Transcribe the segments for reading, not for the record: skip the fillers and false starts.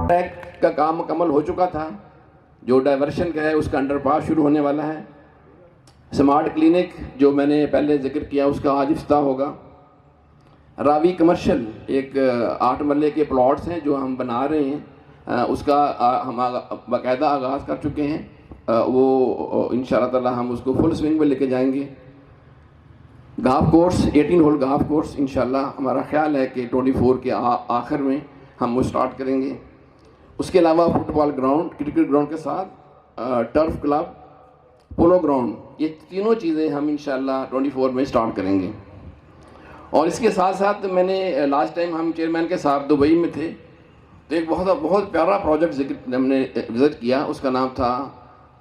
टैक का काम मुकम्मल हो चुका था, जो डाइवर्शन का है उसका अंडरपास शुरू होने वाला है। स्मार्ट क्लिनिक जो मैंने पहले जिक्र किया उसका आज इफ्तिताह होगा। रावी कमर्शियल एक 8 मरले के प्लॉट्स हैं जो हम बना रहे हैं, उसका हम बाकायदा आगाज़ कर चुके हैं। वो इंशाअल्लाह ताला हम उसको फुल स्विंग में लेके जाएंगे। गाफ कोर्स 18 होल गाफ कोर्स इंशाअल्लाह हमारा ख्याल है कि 24 के आखिर में हम वो स्टार्ट करेंगे। उसके अलावा फुटबॉल ग्राउंड, क्रिकेट ग्राउंड के साथ टर्फ क्लब, पोलो ग्राउंड, ये तीनों चीज़ें हम इंशाअल्लाह 24 में स्टार्ट करेंगे। और इसके साथ साथ मैंने लास्ट टाइम हम चेयरमैन के साथ दुबई में थे, तो एक बहुत प्यारा प्रोजेक्ट हमने विज़िट किया, उसका नाम था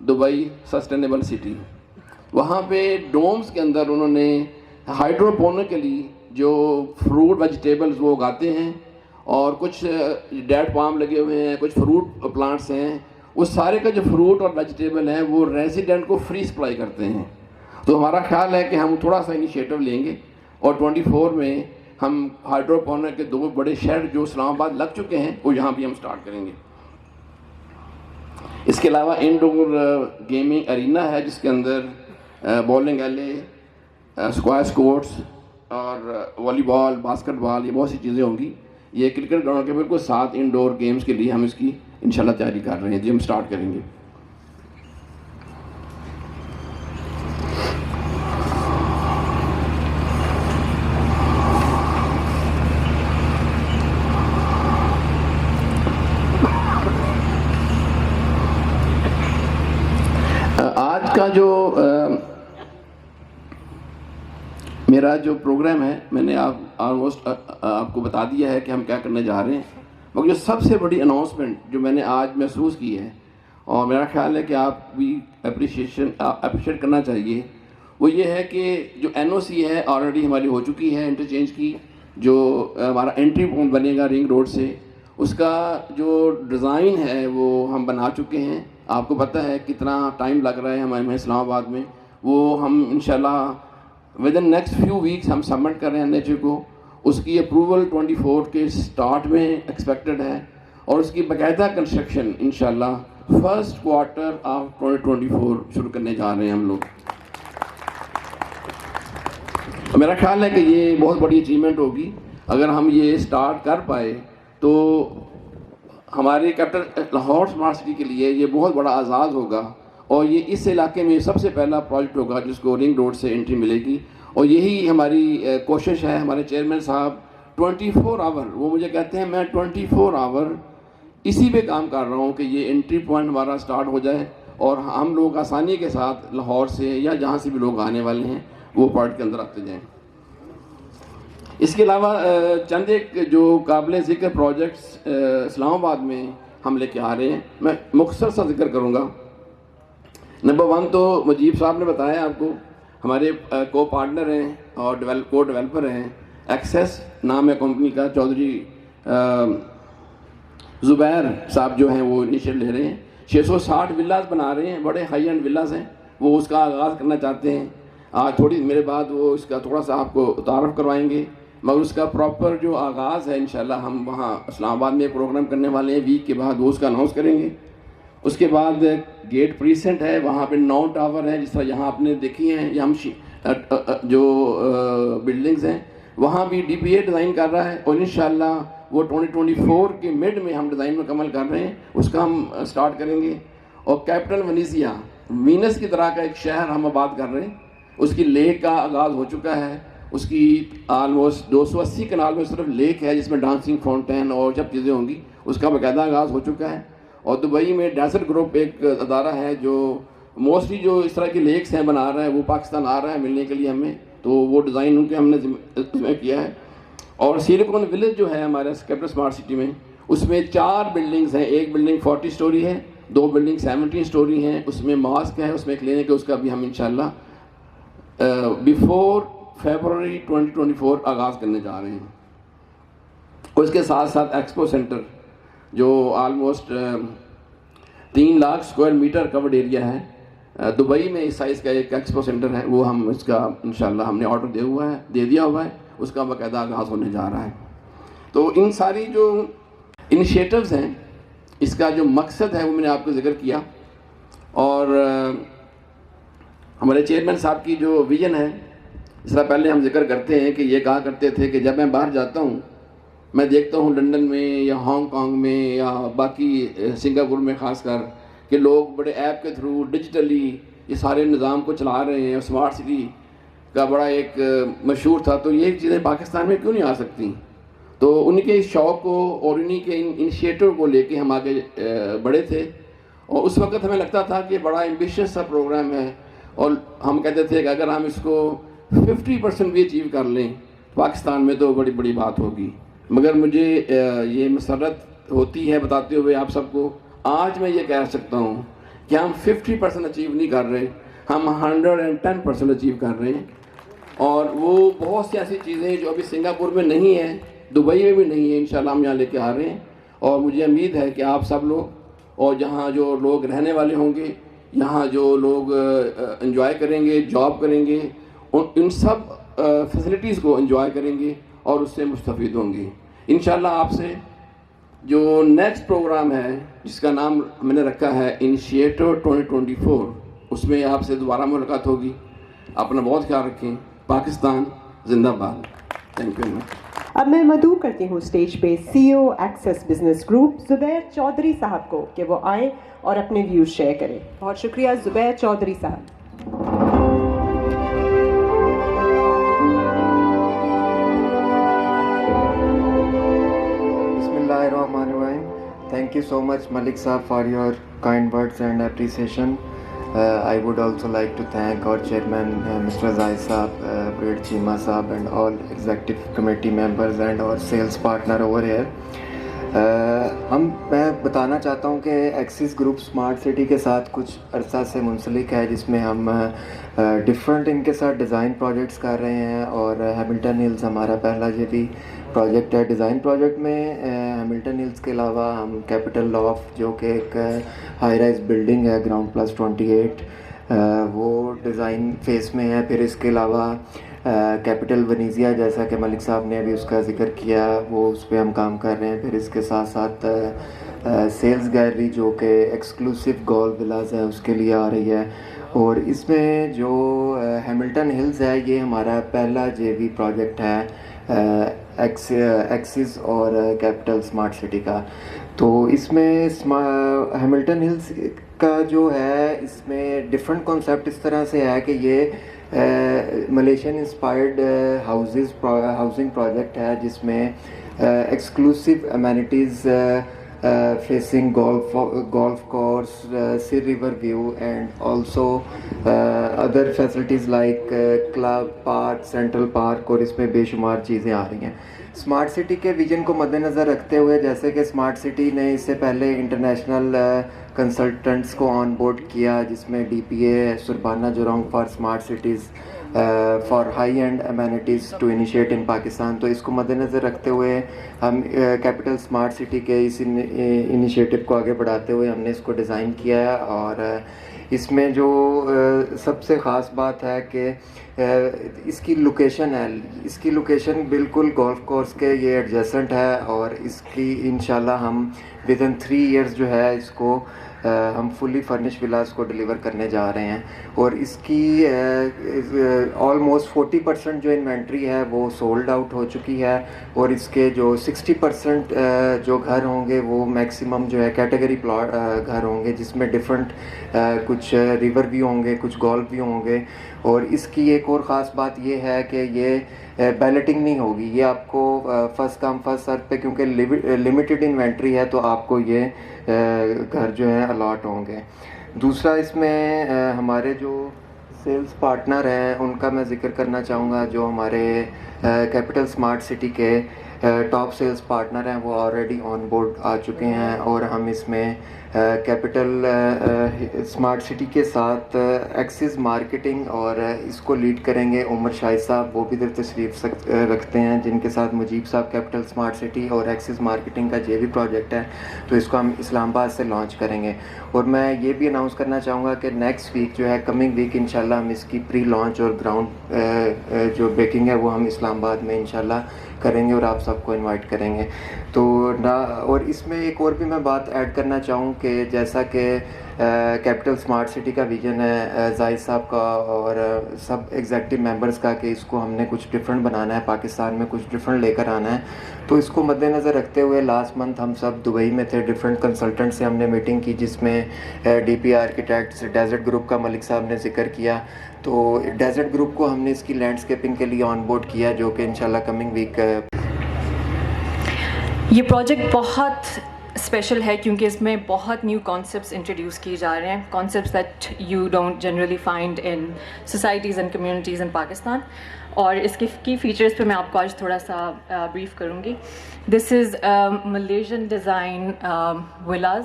दुबई सस्टेनेबल सिटी। वहाँ पे डोम्स के अंदर उन्होंने हाइड्रोपोनिक के लिए जो फ्रूट वेजिटेबल्स वो उगाते हैं, और कुछ डेट पाम लगे हुए हैं, कुछ फ्रूट प्लांट्स हैं, उस सारे का जो फ्रूट और वेजिटेबल हैं वो रेजिडेंट को फ्री सप्लाई करते हैं। तो हमारा ख्याल है कि हम थोड़ा सा इनिशिएटिव लेंगे और 24 में हम हाइड्रोपोनिक के 2 बड़े शेड जो इस्लामाबाद लग चुके हैं वो यहाँ भी हम स्टार्ट करेंगे। इसके अलावा इंडोर गेमिंग अरीना है जिसके अंदर बॉलिंग एले, स्क्वैश कोर्ट्स और वॉलीबॉल, बास्केटबॉल, ये बहुत सी चीज़ें होंगी। ये क्रिकेट ग्राउंड के बिल्कुल साथ इंडोर गेम्स के लिए हम इसकी इंशाल्लाह तैयारी कर रहे हैं, जिम स्टार्ट करेंगे। आज का जो मेरा जो प्रोग्राम है मैंने ऑलमोस्ट आपको बता दिया है कि हम क्या करने जा रहे हैं, मगर जो सबसे बड़ी अनाउंसमेंट जो मैंने आज महसूस की है और मेरा ख्याल है कि आप भी अप्रिशिएट करना चाहिए, वो ये है कि जो NOC है ऑलरेडी हमारी हो चुकी है इंटरचेंज की, जो हमारा एंट्री पॉइंट बनेगा रिंग रोड से, उसका जो डिज़ाइन है वो हम बना चुके हैं। आपको पता है कितना टाइम लग रहा है हमारे इस्लामाबाद में, वो हम इंशाल्लाह with in next few weeks हम सबमिट कर रहे हैं NHA को। उसकी अप्रूवल 24 के स्टार्ट में एक्सपेक्टेड है और उसकी बाकायदा कंस्ट्रक्शन इंशाल्लाह फर्स्ट क्वार्टर ऑफ 2024 शुरू करने जा रहे हैं हम लोग। तो मेरा ख्याल है कि ये बहुत बड़ी अचीवमेंट होगी। अगर हम ये स्टार्ट कर पाए तो हमारे कैपिटल लाहौर स्मार्ट सिटी के लिए ये बहुत बड़ा आज़ाद होगा और ये इस इलाके में सबसे पहला प्रोजेक्ट होगा जिसको रिंग रोड से एंट्री मिलेगी। और यही हमारी कोशिश है। हमारे चेयरमैन साहब 24 आवर, वो मुझे कहते हैं मैं 24 आवर इसी पे काम कर रहा हूँ कि ये एंट्री पॉइंट हमारा स्टार्ट हो जाए और हम लोग आसानी के साथ लाहौर से या जहाँ से भी लोग आने वाले हैं वो पॉइंट के अंदर आते जाएँ। इसके अलावा चंद एक जो काबिल ज़िक्र प्रोजेक्ट्स इस्लामाबाद में हम लेके आ रहे हैं, मैं मुख्तसर सा जिक्र करूँगा। नंबर 1 तो मुजीब साहब ने बताया आपको, हमारे को पार्टनर हैं और को डेवलपर हैं, एक्सेस नाम है कंपनी का, चौधरी ज़ुबैर साहब जो हैं वो इनिशियल ले रहे हैं। 660 विलास बना रहे हैं, बड़े हाई एंड विलास हैं, वो उसका आगाज़ करना चाहते हैं। आज थोड़ी मेरे बाद वो इसका थोड़ा सा आपको तारफ़ करवाएंगे, मगर उसका प्रॉपर जो आगाज़ है इंशाल्लाह हम वहाँ इस्लामाबाद में प्रोग्राम करने वाले हैं। वीक के बाद वो उसका अनाउंस करेंगे। उसके बाद गेट प्रीसेंट है, वहाँ पे 9 टावर हैं, जिस तरह यहाँ आपने देखी हैं। ये हम जो बिल्डिंग्स हैं वहाँ भी DPA डिज़ाइन कर रहा है और इंशाल्लाह वो 2024 के मिड में हम डिज़ाइन मुकम्मल कर रहे हैं, उसका हम स्टार्ट करेंगे। और कैपिटल वेनेजिया, वीनस की तरह का एक शहर हम आबाद कर रहे हैं, उसकी लेक का आगाज़ हो चुका है। उसकी आलमोस्ट 280 कनाल में सिर्फ लेक है जिसमें डांसिंग फाउंटेन और सब चीज़ें होंगी, उसका बाकायदा आगाज़ हो चुका है। और दुबई में डेजर्ट ग्रुप एक अदारा है जो मोस्टली जो इस तरह की लेक्स हैं बना रहा है, वो पाकिस्तान आ रहा है मिलने के लिए हमें, तो वो डिज़ाइन उनके हमने किया है। और सिलिकॉन विलेज जो है हमारे कैपिटल स्मार्ट सिटी में, उसमें 4 बिल्डिंग्स हैं। एक बिल्डिंग 40 स्टोरी है, 2 बिल्डिंग 17 स्टोरी हैं, उसमें मॉस्क है, उसमें क्लिनिक है, उसका भी हम इंशाल्लाह बिफोर फरवरी 2024 आगाज़ करने जा रहे हैं। उसके साथ साथ एक्सपो सेंटर जो almost 3 lakh square metre covered area है, दुबई में इस साइज़ का एक एक्सपो सेंटर है, वो हम इसका इंशाल्लाह हमने ऑर्डर दे दिया हुआ है, उसका बाकायदा आगाज़ होने जा रहा है। तो इन सारी जो इनिशिएटिव्स हैं इसका जो मकसद है वो मैंने आपको जिक्र किया। और हमारे चेयरमैन साहब की जो विज़न है, इससे पहले हम जिक्र करते हैं कि ये कहा करते थे कि जब मैं बाहर जाता हूँ, मैं देखता हूँ लंदन में या हांगकांग में या बाकी सिंगापुर में ख़ासकर कि लोग बड़े ऐप के थ्रू डिजिटली ये सारे निज़ाम को चला रहे हैं। स्मार्ट सिटी का बड़ा एक मशहूर था, तो ये चीज़ें पाकिस्तान में क्यों नहीं आ सकती? तो उनके इस शौक़ को और उन्हीं के इनिशिएटिव को लेके हम आगे बढ़े थे। और उस वक्त हमें लगता था कि बड़ा एम्बिशियस सा प्रोग्राम है, और हम कहते थे कि अगर हम इसको 50% भी अचीव कर लें पाकिस्तान में तो बड़ी बड़ी बात होगी। मगर मुझे ये मसरत होती है बताते हुए आप सबको, आज मैं ये कह सकता हूँ कि हम 50% अचीव नहीं कर रहे, हम 110% अचीव कर रहे हैं। और वो बहुत सी ऐसी चीज़ें जो अभी सिंगापुर में नहीं है, दुबई में भी नहीं है, इंशाल्लाह हम यहाँ लेके आ रहे हैं। और मुझे उम्मीद है कि आप सब लोग और जहाँ जो लोग रहने वाले होंगे, यहाँ जो लोग एंजॉय करेंगे, जॉब करेंगे, इन सब फैसिलिटीज़ को एंजॉय करेंगे और उससे मुस्तफ़ीद होंगे इंशाल्लाह। आपसे जो नेक्स्ट प्रोग्राम है जिसका नाम मैंने रखा है इनिशिएटिव 2024, उसमें आपसे दोबारा मुलाकात होगी। अपना बहुत ख्याल रखें। पाकिस्तान जिंदाबाद। Thank you very much. अब मैं मदऊ करती हूँ स्टेज पे CEO access business group Zubair Chaudhry sahab को कि वो आए और अपने व्यूज़ शेयर करें। बहुत शुक्रिया ज़ुबैर चौधरी साहब। Bismillahirrahmanirrahim. Thank you so much Malik Saab for your kind words and appreciation. I would also like to thank our chairman Mr. Zai Saab, Brigadier Chima Saab and all executive committee members and our sales partner over here. मैं बताना चाहता हूँ कि axis group smart city के साथ कुछ अरसा से मुंसलिक है, जिसमें हम डिफरेंट इनके साथ डिज़ाइन प्रोजेक्ट्स कर रहे हैं। और हैमिल्टन हिल्स हमारा पहला ये भी प्रोजेक्ट है। डिज़ाइन प्रोजेक्ट में हैमिल्टन हिल्स के अलावा हम कैपिटल लॉफ्ट, जो कि एक हाई राइज बिल्डिंग है ग्राउंड प्लस 28, वो डिज़ाइन फेस में है। फिर इसके अलावा कैपिटल वनीजिया, जैसा कि मलिक साहब ने अभी उसका ज़िक्र किया, वो उस पर हम काम कर रहे हैं। फिर इसके साथ साथ सेल्स गैलरी जो कि एक्सक्लूसिव गोल्फ विलाज है उसके लिए आ रही है। और इसमें जो हैमिल्टन हिल्स है ये हमारा पहला JV प्रोजेक्ट है एक्सिस और कैपिटल स्मार्ट सिटी का। तो इसमें हैमिल्टन हिल्स का जो है, इसमें डिफरेंट कॉन्सेप्ट इस तरह से है कि ये मलेशियन इंस्पायर्ड हाउसिंग प्रोजेक्ट है, जिसमें exclusive amenities facing golf course, sea river view and also other facilities like club, park, central park, और इसमें बेशुमार चीज़ें आ रही हैं। स्मार्ट सिटी के विजन को मद्देनज़र रखते हुए, जैसे कि स्मार्ट सिटी ने इससे पहले इंटरनेशनल कंसल्टेंट्स को ऑन बोर्ड किया, जिसमें DPA Surbana Jurong for smart cities for high end amenities to initiate in Pakistan. तो इसको मद्देनज़र रखते हुए हम कैपिटल स्मार्ट सिटी के इस इनिशिएटिव को आगे बढ़ाते हुए हमने इसको डिज़ाइन किया है। और इसमें जो सबसे ख़ास बात है कि इसकी लोकेशन है, इसकी लोकेशन बिल्कुल गोल्फ कोर्स के ये एडजेसेंट है। और इसकी इंशाल्लाह हम विदिन 3 इयर्स जो है इसको हम फुली फर्निश विलास को डिलीवर करने जा रहे हैं। और इसकी ऑलमोस्ट 40% जो इन्वेंट्री है वो सोल्ड आउट हो चुकी है। और इसके जो 60% जो घर होंगे वो मैक्सिमम जो है कैटेगरी प्लॉट घर होंगे, जिसमें डिफरेंट कुछ रिवर व्यू होंगे, कुछ गोल्फ व्यू होंगे। और इसकी एक और ख़ास बात ये है कि ये बैलेटिंग नहीं होगी, ये आपको फर्स्ट कम फर्स्ट सर्व पे, क्योंकि लिमिटेड इन्वेंट्री है तो आपको ये घर जो है अलॉट होंगे। दूसरा, इसमें हमारे जो सेल्स पार्टनर हैं उनका मैं ज़िक्र करना चाहूँगा। जो हमारे कैपिटल स्मार्ट सिटी के टॉप सेल्स पार्टनर हैं वो ऑलरेडी ऑन बोर्ड आ चुके हैं। और हम इसमें कैपिटल स्मार्ट सिटी के साथ एक्सिस मार्केटिंग और इसको लीड करेंगे उमर शाहिद साहब, वो भी इधर तशरीफ़ रखते हैं, जिनके साथ मुजीब साहब कैपिटल स्मार्ट सिटी और एक्सिस मार्केटिंग का JV प्रोजेक्ट है। तो इसको हम इस्लामाबाद से लॉन्च करेंगे। और मैं ये भी अनाउंस करना चाहूँगा कि नेक्स्ट वीक जो है, कमिंग वीक इंशाल्लाह हम इसकी प्री लॉन्च और ग्राउंड जो ब्रेकिंग है वो हम इस्लामाबाद में इंशाल्लाह करेंगे और आप सबको इनवाइट करेंगे। तो ना, और इसमें एक और भी मैं बात ऐड करना चाहूँ कि जैसा कि कैपिटल स्मार्ट सिटी का विजन है जाहिद साहब का और सब एग्जेक्टिव मेंबर्स का कि इसको हमने कुछ डिफरेंट बनाना है, पाकिस्तान में कुछ डिफरेंट लेकर आना है। तो इसको मद्देनज़र रखते हुए लास्ट मंथ हम सब दुबई में थे, डिफरेंट कंसल्टेंट से हमने मीटिंग की जिसमें डीपी आर्किटेक्ट्स, डेजर्ट ग्रुप का मलिक साहब ने जिक्र किया। तो डेजर्ट ग्रुप को हमने इसकी लैंडस्केपिंग के लिए ऑन बोर्ड किया, जो कि इंशाल्लाह कमिंग वीक ये प्रोजेक्ट बहुत स्पेशल है क्योंकि इसमें बहुत न्यू कॉन्सेप्ट्स इंट्रोड्यूस किए जा रहे हैं, concepts that you don't generally find in societies and communities इन पाकिस्तान। और इसके की फ़ीचर्स पे मैं आपको आज थोड़ा सा ब्रीफ करूँगी। This is Malaysian design villas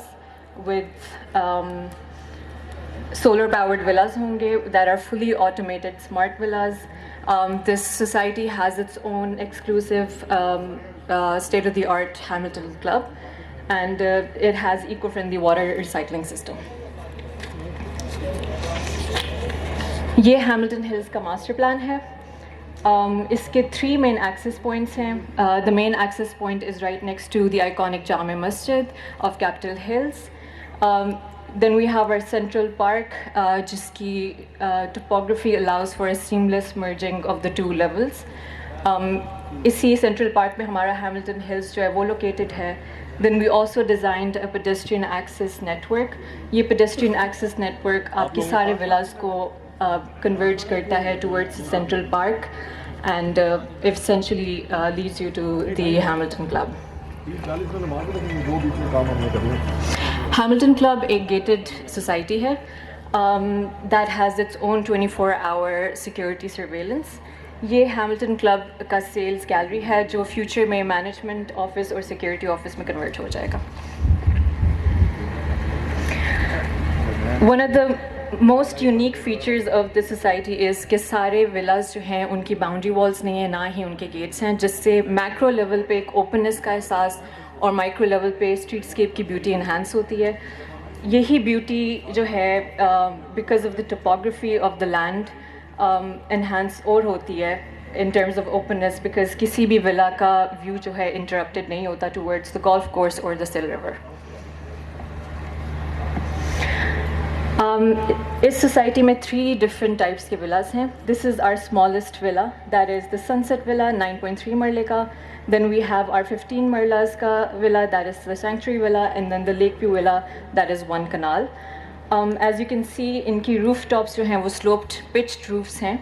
with solar powered villas honge that are fully automated smart villas. This society has its own exclusive state of the art Hamilton Club, and it has eco-friendly water recycling system. ये Hamilton Hills का master plan है। इसके 3 main access points हैं। The main access point is right next to the iconic Jama Masjid of Capitol Hills. Then we have our central park, जिसकी topography allows for a seamless merging of the 2 levels. इसी central park में हमारा Hamilton Hills जो है वो located है। Then we also designed a pedestrian access network. ये pedestrian access network आपकी सारे villas को converge करता है towards the central park and essentially leads you to the Hamilton Club. Hamilton Club एक gated society है that has its own 24-hour security surveillance. ये Hamilton Club का sales gallery है जो future में management office और security office में convert हो जाएगा. One of the most unique features of this society is कि सारे villas जो हैं उनकी boundary walls नहीं है, ना ही उनके gates हैं, जिससे macro level पे एक openness का एहसास और माइक्रो लेवल पे स्ट्रीटस्केप की ब्यूटी इन्हांस होती है। यही ब्यूटी जो है because of the topography of the land enhance और होती है in terms of openness, because किसी भी विला का व्यू जो है इंटरप्टेड नहीं होता टूवर्ड्स द गोल्फ कोर्स और द सिल रिवर। इस सोसाइटी में 3 डिफरेंट टाइप्स के विलास हैं। This is our smallest villa, that is the sunset villa 9.3 मरले का। Then we have our 15 Marlas ka villa, that is the Sanctuary Villa, and then the Lakeview Villa, that is 1 canal. As you can see, इनकी rooftops जो हैं वो sloped pitched roofs हैं.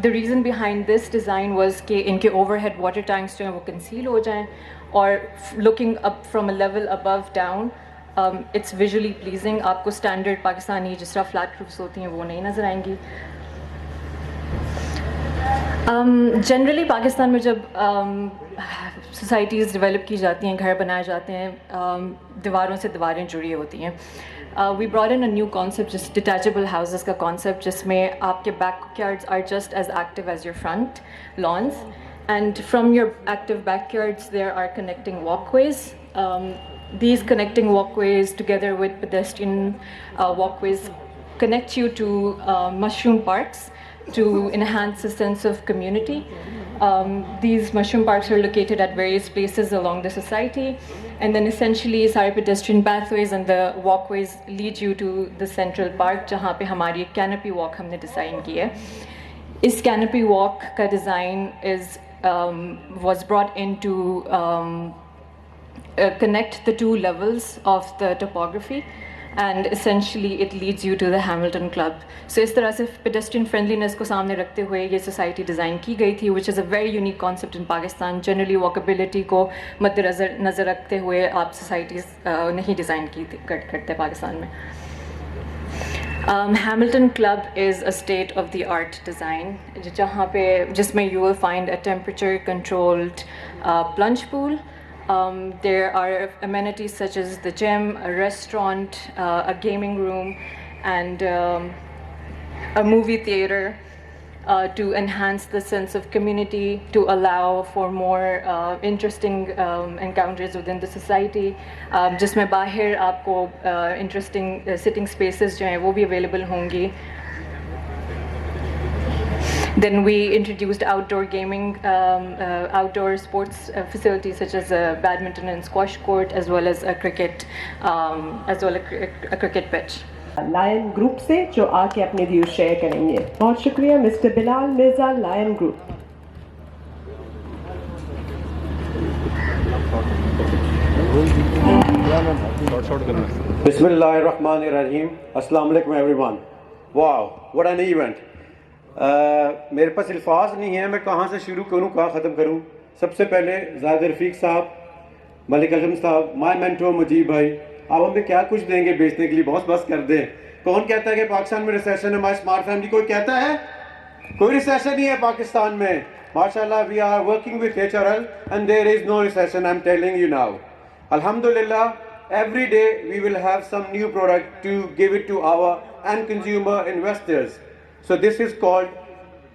The reason behind this design was कि इनके overhead water tanks जो हैं वो conceal हो जाएं और looking up from a level above down, it's visually pleasing. आपको standard पाकिस्तानी जिस तरह flat roofs होती हैं वो नहीं नज़र आएंगी। जनरली पाकिस्तान में जब सोसाइटीज़ डेवलप की जाती हैं, घर बनाए जाते हैं, दीवारों से दीवारें जुड़ी होती हैं। We brought in a new concept जिस डिटैचेबल हाउसेस का कॉन्सेप्ट, जिसमें आपके backyards are just as active as your front lawns, and from your active backyards there are connecting walkways. These connecting walkways together with pedestrian walkways connect you to mushroom parks to enhance a sense of community. These mushroom parks are located at various places along the society, and then essentially सारे pedestrian pathways and the walkways lead you to the central park जहाँ पे हमारी एक canopy walk हमने design की है. इस canopy walk का design was brought in to connect the 2 levels of the topography, and essentially it leads you to the Hamilton Club. So इस तरह से pedestrian friendliness को सामने रखते हुए ये society डिज़ाइन की गई थी, which is a very unique concept in Pakistan. Generally walkability को मद्देनज़र रखते हुए आप societies नहीं डिज़ाइन करते पाकिस्तान में. Hamilton Club is a state-of-the-art design जहाँ पे जिसमें you will find a temperature-controlled plunge pool. There are amenities such as the gym, a restaurant, a gaming room, and a movie theater to enhance the sense of community, to allow for more interesting encounters within the society. जिसमें बाहर आपको interesting sitting spaces जो हैं वो भी available होंगी. Then we introduced outdoor gaming, outdoor sports facilities such as a badminton and squash court, as well as a cricket, a cricket pitch. Lion group से जो आके अपने व्यूज शेयर करेंगे। बहुत शुक्रिया mister Bilal Mirza, Lion group. बिस्मिल्लाहिर्रहमानिर्रहीम, अस्सलाम वालेकुम everyone. Wow, what an event. मेरे पास अल्फाज नहीं है, मैं कहाँ से शुरू करूँ, कहाँ ख़त्म करूँ। सबसे पहले ज़ाहिद रफ़ीक साहब, मलिक असलम साहब, माय मेंटोर मुजीब भाई, आप हमें क्या कुछ देंगे बेचने के लिए, बहुत बस कर दें। कौन कहता है कि पाकिस्तान में रिसेशन है? हमारी स्मार्ट फैमिली कोई कहता है? कोई रिसेशन नहीं है पाकिस्तान में, माशाल्लाह। We are working with HRL and there is no recession, I am telling you now. अल्हम्दुलिल्लाह, every day we will have some new product to give it to our end consumer investors. So this is called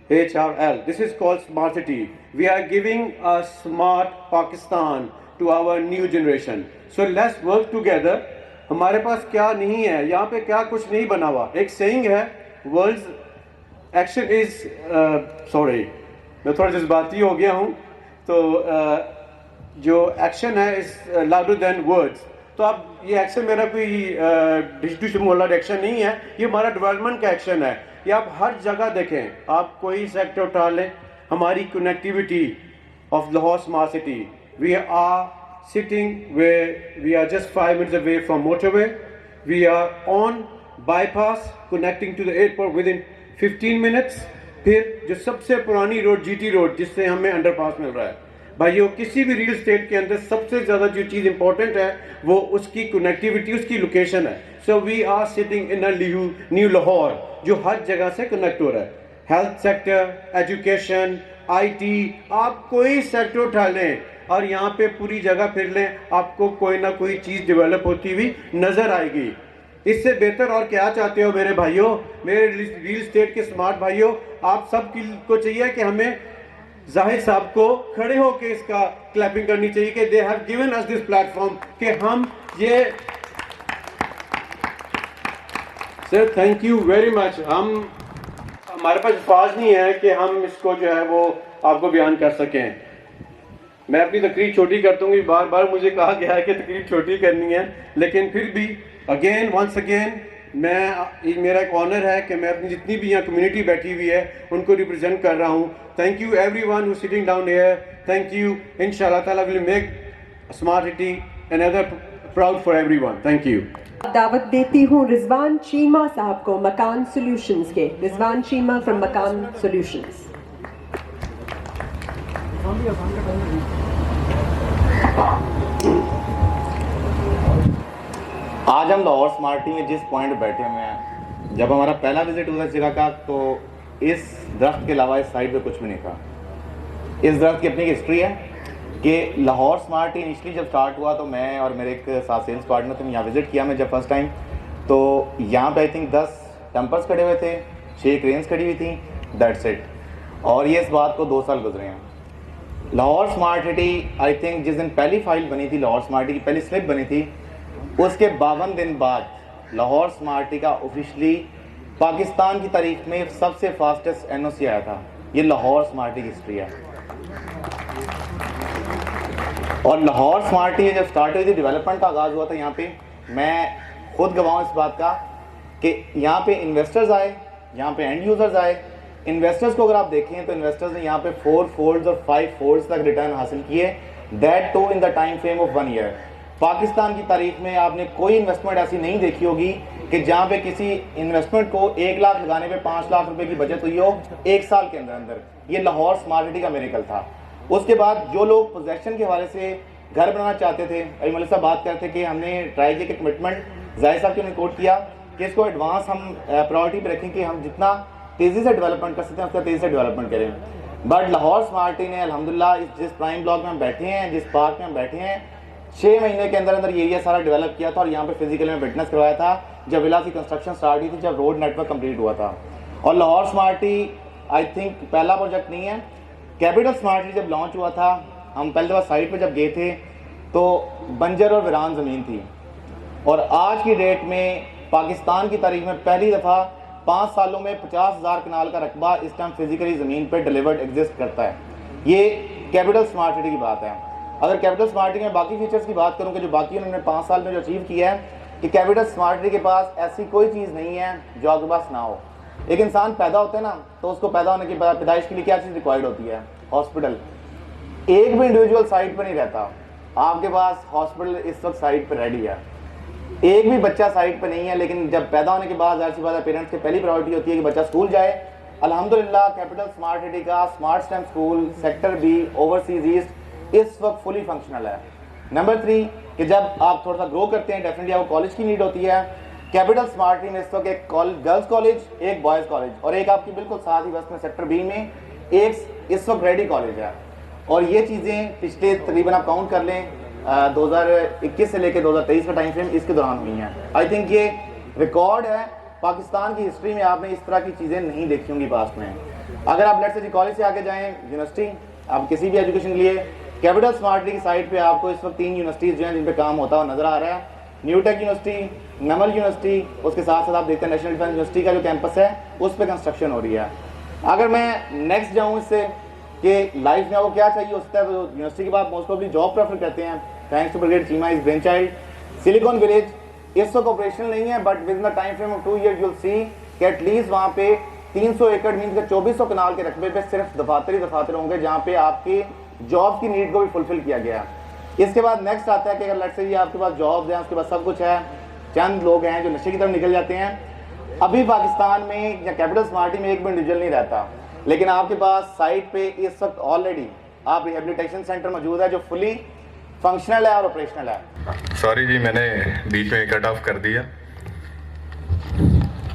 HRL, this is called Smart City. We are giving a smart Pakistan to our new generation. So let's work together. हमारे पास क्या नहीं है, यहाँ पे क्या कुछ नहीं बना हुआ। एक सेइंग है, वर्ल्ड एक्शन इज सॉरी, मैं थोड़ा जज्बाती हो गया हूँ, तो जो एक्शन है इज लाउडर देन वर्ड्स। तो अब ये एक्शन मेरा कोई डिस्ट्रीब्यूशन वाला एक्शन नहीं है, ये हमारा डेवलपमेंट का एक्शन है। ये आप हर जगह देखें, आप कोई सेक्टर उठा लें, हमारी connectivity of Lahore smart city, we are sitting where we are just 5 minutes away from motorway. We are on bypass connecting to the airport within 15 minutes. फिर जो सबसे पुरानी रोड GT रोड, जिससे हमें अंडरपास मिल रहा है भाइयों, किसी भी रियल स्टेट के अंदर सबसे ज़्यादा जो चीज़ इंपॉर्टेंट है वो उसकी कनेक्टिविटी, उसकी लोकेशन है। So we are sitting in a new Lahore जो हर जगह से कनेक्ट हो रहा है। हेल्थ सेक्टर, एजुकेशन, IT, आप कोई सेक्टर उठा लें और यहाँ पे पूरी जगह फिर लें, आपको कोई ना कोई चीज़ डेवलप होती हुई नज़र आएगी। इससे बेहतर और क्या चाहते हो मेरे भाइयों, मेरे रियल स्टेट के स्मार्ट भाइयों? आप सब को चाहिए कि हमें जाहिद साहब को खड़े होकर इसका क्लैपिंग करनी चाहिए कि they have given us this platform, कि हम ये sir thank you very much. हमारे पास अल्फाज नहीं है कि हम इसको जो है वो आपको बयान कर सकें। मैं अपनी तकरीर छोटी कर दूंगी, बार बार मुझे कहा गया है कि तकरीर छोटी करनी है, लेकिन फिर भी अगेन वंस अगेन मेरा एक ऑनर है कि मैं अपनी जितनी भी यहाँ कम्युनिटी बैठी हुई है उनको रिप्रेजेंट कर रहा हूँ। Thank you everyone who sitting down here, thank you. इंशाल्लाह ताला will make smart city another proud for everyone. Thank you. दावत देती हूँ रिजवान चीमा साहब को, मकान सॉल्यूशंस के। रिजवान चीमा फ्रॉम मकान सॉल्यूशंस। आज हम लाहौर स्मार्ट टी में जिस पॉइंट बैठे हुए हैं, जब हमारा पहला विजिट हुआ जगह का, तो इस दरख्त के अलावा इस साइड पे कुछ भी नहीं था। इस दरख्त की अपनी हिस्ट्री है कि लाहौर स्मार्ट टी इनिशियली जब स्टार्ट हुआ तो मैं और मेरे एक साथ सेल्स पार्टनर थे, यहाँ विजिट किया मैं जब फर्स्ट टाइम, तो यहाँ पे आई थिंक 10 टेम्पर्स खड़े हुए थे, 6 क्रेन्स खड़ी हुई थी, दैट्स इट। और ये इस बात को 2 साल गुजरे हैं। Lahore smart city I think जिस दिन पहली फाइल बनी थी, लाहौर स्मार्ट सिटी की पहली स्लिप बनी थी, उसके 52 दिन बाद लाहौर स्मार्ट सिटी का ऑफिशियली पाकिस्तान की तारीख में सबसे फास्टेस्ट NOC आया था। ये लाहौर स्मार्ट सिटी की हिस्ट्री है। और लाहौर स्मार्ट सिटी जब स्टार्ट हुई थी, डेवलपमेंट का आगाज़ हुआ था यहाँ पे, मैं खुद गवाह हूँ इस बात का कि यहाँ पे इन्वेस्टर्स आए, यहाँ पे एंड यूज़र्स आए। इन्वेस्टर्स को अगर आप देखें तो इन्वेस्टर्स ने यहाँ पे 4 फोल्ड्स और 5 फोल्ड्स तक रिटर्न हासिल किए, that too in the time frame of 1 year. Pakistan की तारीख में आपने कोई इन्वेस्टमेंट ऐसी नहीं देखी होगी कि जहाँ पे किसी इन्वेस्टमेंट को 1 लाख लगाने पे 5 लाख रुपए की बचत हुई हो 1 साल के अंदर अंदर। ये लाहौर स्मार्ट सिटी का मिरेकल था। उसके बाद जो लोग पोजेशन के हवाले से घर बनाना चाहते थे, अभी मलिक साहब बात करते कि हमने ट्राई किया कि कमिटमेंट जाहिद साहब ने कोट किया कि इसको एडवांस हम प्रायोरिटी पे रखें कि हम जितना तेज़ी से डेवलपमेंट कर सकते हैं उसका तेज़ी से डेवलपमेंट करें। बट लाहौर स्मार्ट सिटी ने अल्हम्दुलिल्लाह जिस प्राइम ब्लॉक में हम बैठे हैं, जिस पार्क में हम बैठे हैं, 6 महीने के अंदर अंदर ये एरिया सारा डेवलप किया था और यहाँ पे फिजिकली में विटनेस करवाया था जब विला की कंस्ट्रक्शन स्टार्ट हुई थी, जब रोड नेटवर्क कंप्लीट हुआ था। और Lahore smart city I think पहला प्रोजेक्ट नहीं है। कैपिटल स्मार्ट सिटी जब लॉन्च हुआ था, हम पहले दफ़ा साइट पर जब गए थे तो बंजर और वीरान ज़मीन थी, और आज की डेट में पाकिस्तान की तारीख में पहली दफ़ा 5 सालों में 50,000 कनाल का रकबा इस टाइम फिजिकली ज़मीन पर डिलीवर्ड एग्जिस्ट करता है। ये कैपिटल स्मार्ट सिटी की बात है। अगर कैपिटल स्मार्ट सिटी में बाकी फीचर्स की बात करूँ कि जो बाकी उन्होंने 5 साल में जो अचीव किया है कि कैपिटल स्मार्ट सिटी के पास ऐसी कोई चीज़ नहीं है जो आपके पास ना हो। एक इंसान पैदा होता है ना, तो उसको पैदा होने के बाद पैदाइश के लिए क्या चीज़ रिक्वायर्ड होती है? हॉस्पिटल। एक भी इंडिविजुअल साइट पर नहीं रहता, आपके पास हॉस्पिटल इस वक्त साइट पर रेडी है। एक भी बच्चा साइट पर नहीं है, लेकिन जब पैदा होने के बाद जाहिर सी बात है पेरेंट्स की पहली प्रायोरिटी होती है कि बच्चा स्कूल जाए। अल्हम्दुलिल्लाह कैपिटल स्मार्ट सिटी का smart STEM school sector B overseas east इस वक्त फुली फंक्शनल है। नंबर 3 कि जब आप थोड़ा सा ग्रो करते हैं डेफिनेटली आपको कॉलेज की नीड होती है। कैपिटल स्मार्ट सिटी में इस वक्त एक गर्ल्स कॉलेज, एक बॉयज़ कॉलेज और एक आपकी बिल्कुल साथ ही बस में सेक्टर बी में एक इस वक्त रेडी कॉलेज है। और ये चीज़ें पिछले तकरीबन आप काउंट कर लें 2021 से लेकर 2023 का टाइम फ्रेम इसके दौरान हुई हैं। आई थिंक ये रिकॉर्ड है, पाकिस्तान की हिस्ट्री में आपने इस तरह की चीज़ें नहीं देखी होंगी पास्ट में। अगर आप लेट्स से कॉलेज से आगे जाएँ यूनिवर्सिटी, आप किसी भी एजुकेशन के लिए कैपिटल स्मार्ट सिटी की साइट पे आपको इस वक्त 3 यूनिवर्सिटीज़ जो हैं जिन पे काम होता हुआ नज़र आ रहा है। न्यू टेक यूनिवर्सिटी, नमल यूनिवर्सिटी, उसके साथ साथ आप देखते हैं नेशनल डिफेंस यूनिवर्सिटी का जो कैंपस है उस पर कंस्ट्रक्शन हो रही है। अगर मैं नेक्स्ट जाऊँ इससे कि लाइफ में आपको क्या चाहिए उसका, तो यूनिवर्सिटी के बाद मोस्ट ऑफली जॉब प्रेफर करते हैं। Thanks to brigade Cheema is brain child. Silicon village इस वक्त ऑपरेशनल नहीं है, but with the time frame of 2 year you will see कि एटलीस्ट वहाँ पे 300 एकड़ मीन के 2400 कनाल के रकबे पे सिर्फ दफातर ही दफातर होंगे जहाँ पे आपकी जॉब की नीड को भी फुलफिल किया गया है। इसके बाद नेक्स्ट आता है कि अगर लेट्स से ये आपके पास जॉब्स हैं, उसके पास सब कुछ है, चंद लोग हैं जो नशे की तरफ निकल जाते हैं। अभी पाकिस्तान में या कैपिटल स्मार्ट सिटी में एक भी इंडिविजुअल नहीं रहता, लेकिन आपके पास साइट पे इस वक्त ऑलरेडी आप रिहेबिलिटेशन सेंटर मौजूद है जो फुली फंक्शनल है और ऑपरेशनल है। सॉरी जी, मैंने बीच में कट ऑफ कर दिया।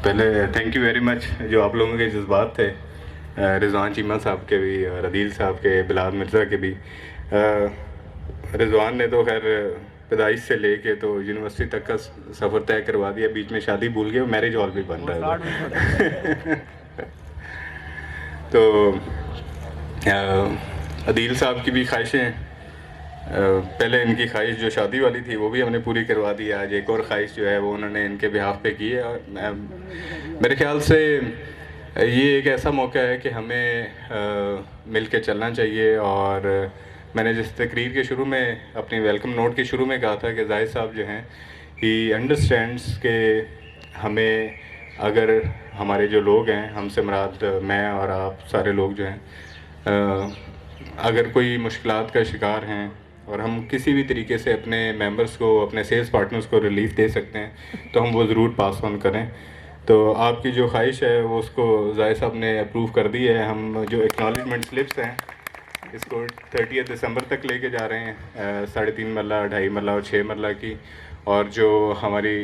पहले थैंक यू वेरी मच जो आप लोगों के जज्बात थे, रिजवान चीमा साहब के भी और अदील साहब के, बिलाल मिर्ज़ा के भी। रिजवान ने तो खैर पैदाइश से लेके तो यूनिवर्सिटी तक का सफ़र तय करवा दिया, बीच में शादी भूल गए, मैरिज हॉल भी बन रहा है। तो अदील साहब की भी ख्वाहिशें, पहले इनकी ख्वाहिश जो शादी वाली थी वो भी हमने पूरी करवा दी। आज एक और ख्वाहिश जो है वो उन्होंने इनके बिहाफ पे की है। मेरे ख्याल से ये एक ऐसा मौका है कि हमें मिल के चलना चाहिए। और मैंने जिस तकरीर के शुरू में अपनी वेलकम नोट के शुरू में कहा था कि जाहिद साहब जो हैं ही अंडरस्टैंड्स के हमें, अगर हमारे जो लोग हैं, हमसे मुराद मैं और आप सारे लोग जो हैं, अगर कोई मुश्किलात का शिकार हैं और हम किसी भी तरीके से अपने मेंबर्स को, अपने सेल्स पार्टनर्स को रिलीफ दे सकते हैं तो हम वो ज़रूर पास ऑन करें। तो आपकी जो ख्वाहिश है वो उसको जाहिद साहब ने अप्रूव कर दी है। हम जो एक्नॉलेजमेंट स्लिप्स हैं इसको 30 दिसंबर तक लेके जा रहे हैं, 3.5 मरला, 2.5 मरला और 6 मरला की। और जो हमारी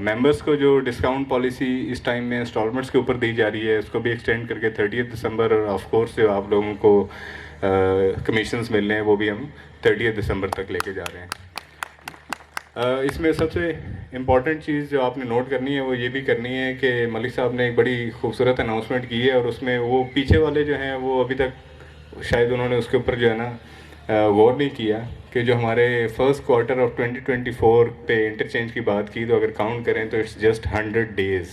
मेंबर्स को जो डिस्काउंट पॉलिसी इस टाइम में इंस्टॉलमेंट्स के ऊपर दी जा रही है उसको भी एक्सटेंड करके 30 दिसंबर, और ऑफ कोर्स जो आप लोगों को कमीशंस मिल रहे हैं वो भी हम 30 दिसंबर तक लेके जा रहे हैं। इसमें सबसे इम्पॉर्टेंट चीज़ जो आपने नोट करनी है वो ये भी करनी है कि मलिक साहब ने एक बड़ी खूबसूरत अनाउंसमेंट की है और उसमें वो पीछे वाले जो हैं वो अभी तक शायद उन्होंने उसके ऊपर जो है ना गौर नहीं किया कि जो हमारे फर्स्ट क्वार्टर ऑफ 2024 पे इंटरचेंज की बात की तो अगर काउंट करें तो इट्स जस्ट 100 डेज़।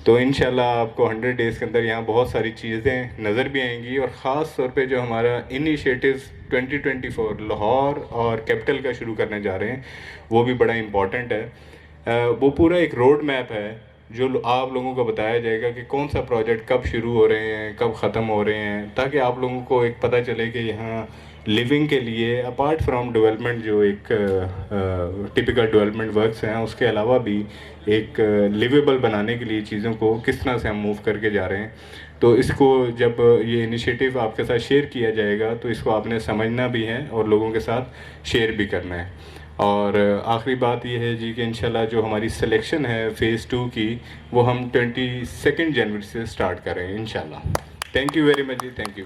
तो इंशाल्लाह आपको 100 डेज़ के अंदर यहाँ बहुत सारी चीज़ें नज़र भी आएंगी। और ख़ास तौर पे जो हमारा इनिशिएटिव्स 2024 लाहौर और कैपिटल का शुरू करने जा रहे हैं वो भी बड़ा इम्पॉर्टेंट है। वो पूरा एक रोड मैप है जो आप लोगों को बताया जाएगा कि कौन सा प्रोजेक्ट कब शुरू हो रहे हैं, कब ख़त्म हो रहे हैं, ताकि आप लोगों को एक पता चले कि यहाँ लिविंग के लिए अपार्ट फ्रॉम डेवलपमेंट जो एक टिपिकल डेवलपमेंट वर्क्स हैं उसके अलावा भी एक लिवेबल बनाने के लिए चीज़ों को किस तरह से हम मूव करके जा रहे हैं। तो इसको जब ये इनिशिएटिव आपके साथ शेयर किया जाएगा तो इसको आपने समझना भी है और लोगों के साथ शेयर भी करना है। और आखिरी बात ये है जी कि इंशाल्लाह जो हमारी सिलेक्शन है फ़ेज़ 2 की वो हम 22 जनवरी से स्टार्ट करें इंशाल्लाह। Thank you very much ji, thank you.